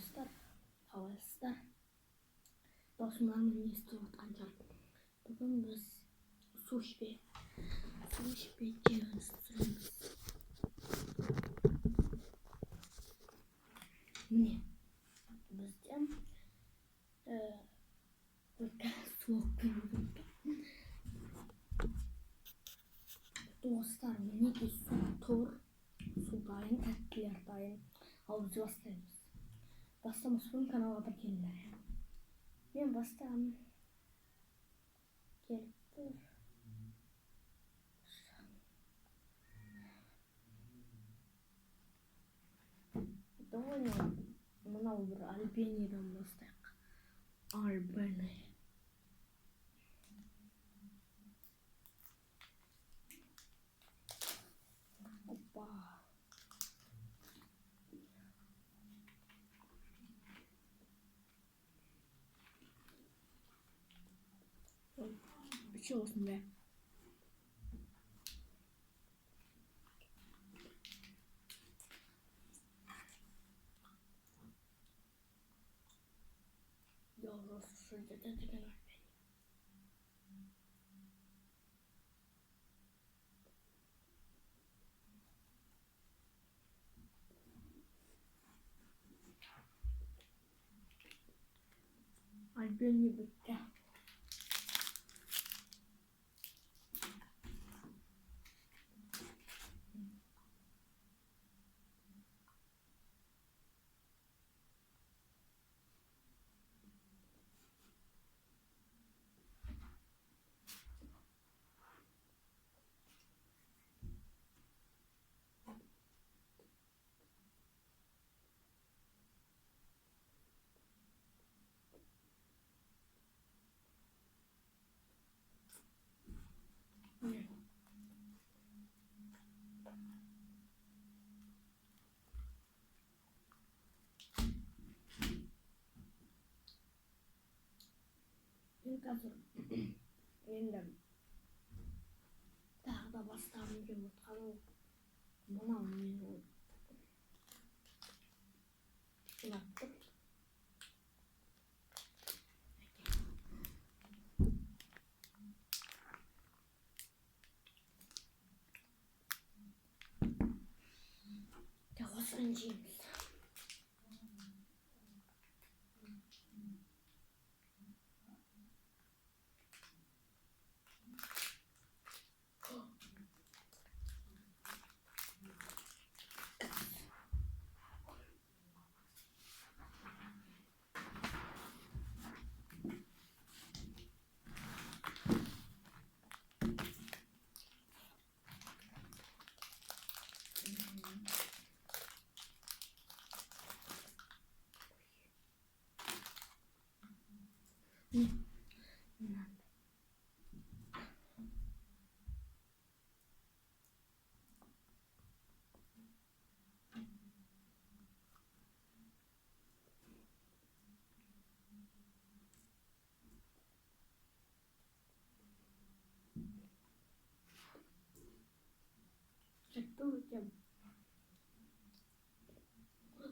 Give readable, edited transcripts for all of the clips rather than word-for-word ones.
достар, қалайсыздар? Досымдармен не істеп отқан шығар. Бүгін біз су ішпей жеуіміз түсіреміз. Міне, бізде суық келіп достар, мінекей су тұр, су дайын, тәттілер дайын. Ал біз бастаймыз. Бастамас бұрын каналға бір келіңдер. Мен бастаймын. Келіп тұр. Мынау бір Альбениядан бастайық. Альбения. Опа. Üçü olsun be. Yavrusu şurada da diken Albenya bitti. Қазір енді тағы да бастағым келіп отқаны мынау мені ұнап тұр. Осыны жейміз.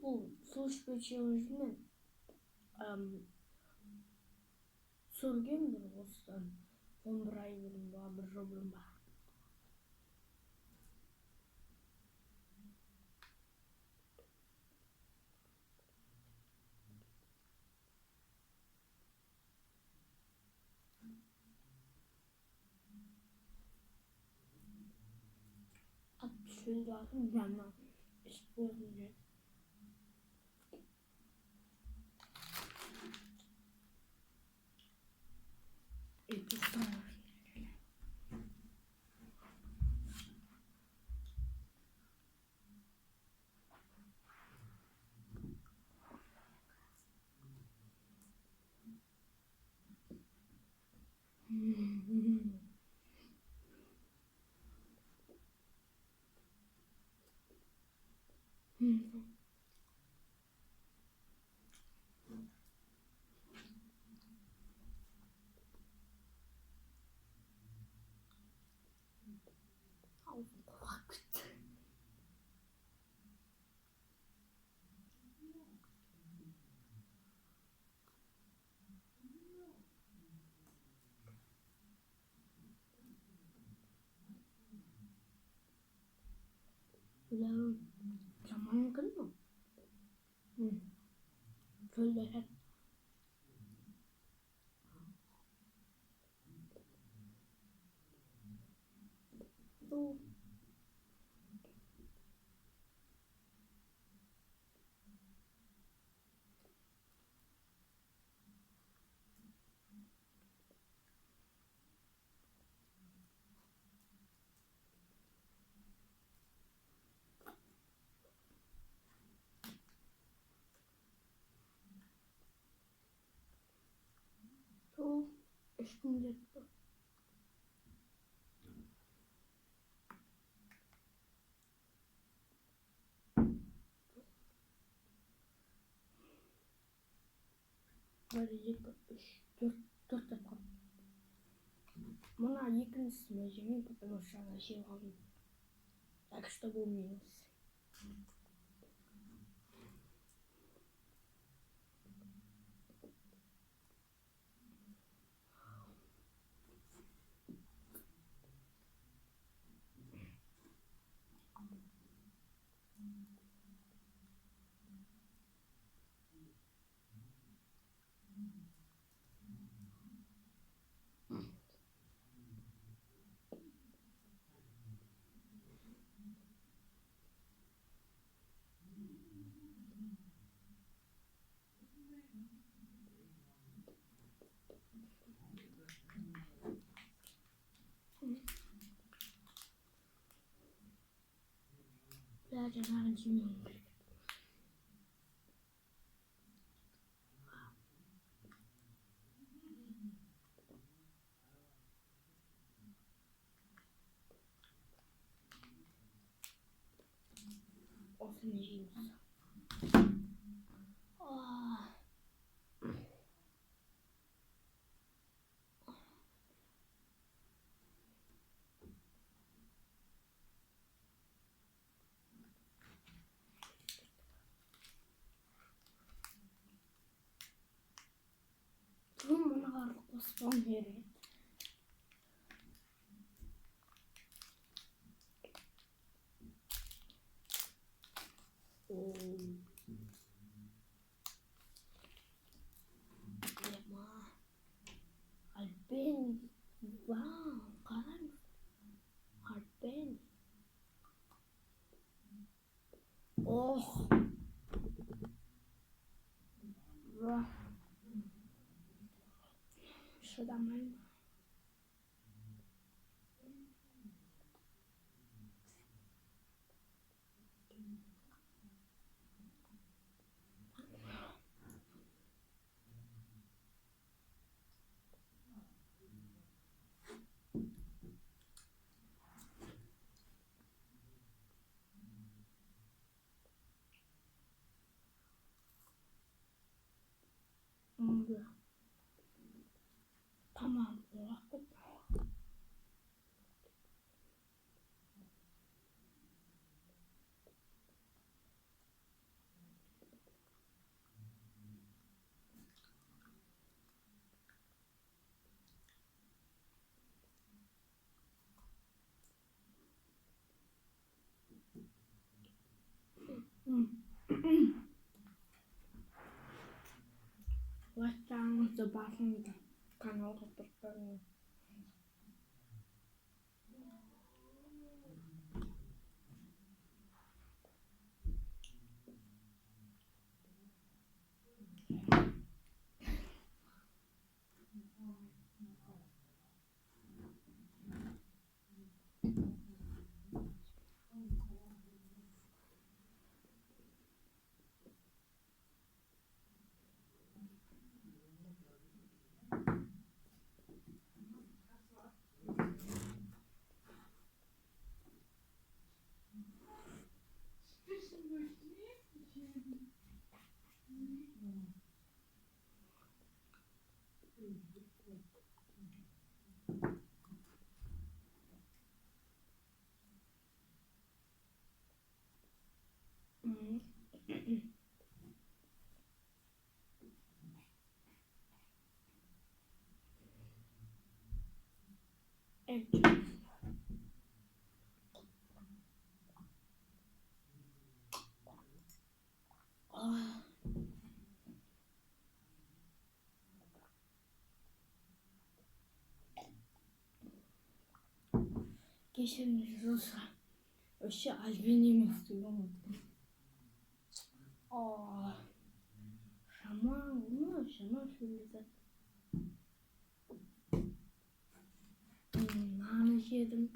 Бұл су ішпей челленджмен түсірген бір осыдан 11 ай бұрын ба, 1 жыл бұрын ба. Şöyle bakın yanına işte bozunca. Şöyle zaman yakın mı? Hı. Şöyle bu bu üstünde böyle 4 defa. Bana yakın ismini ben aşağıda şey aldım. Yakışta bu minus. Birazcık narıncı mı olmuş? O sinirliymiş. Ah. Bunun bana artık basmam gerek. Yapma. Alben. Wow. Karar mısın? Alben. Oh. Wah. Şuradan ben. Tamam. Bıraktık. Baştan zobaczmy kanał rozpoczynamy. Evet. Ah. Geçen olsa öşe albeni istiyorum. Aa. Şaman mı? Şaman söyledi. Nane yedim.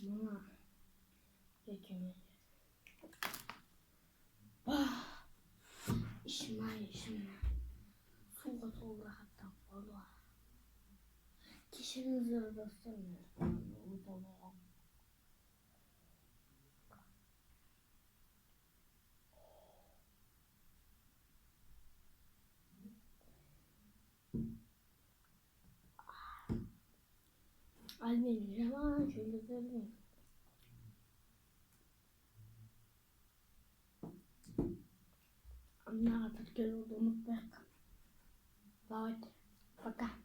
Buna yekemedim. Ah. İşim. Soğuk oldu hatta valla. Kişinin zırhlısı mı? Albeni ama şöyle dedim. Ne kadar gel olduğunu bak. Давайте. Пока.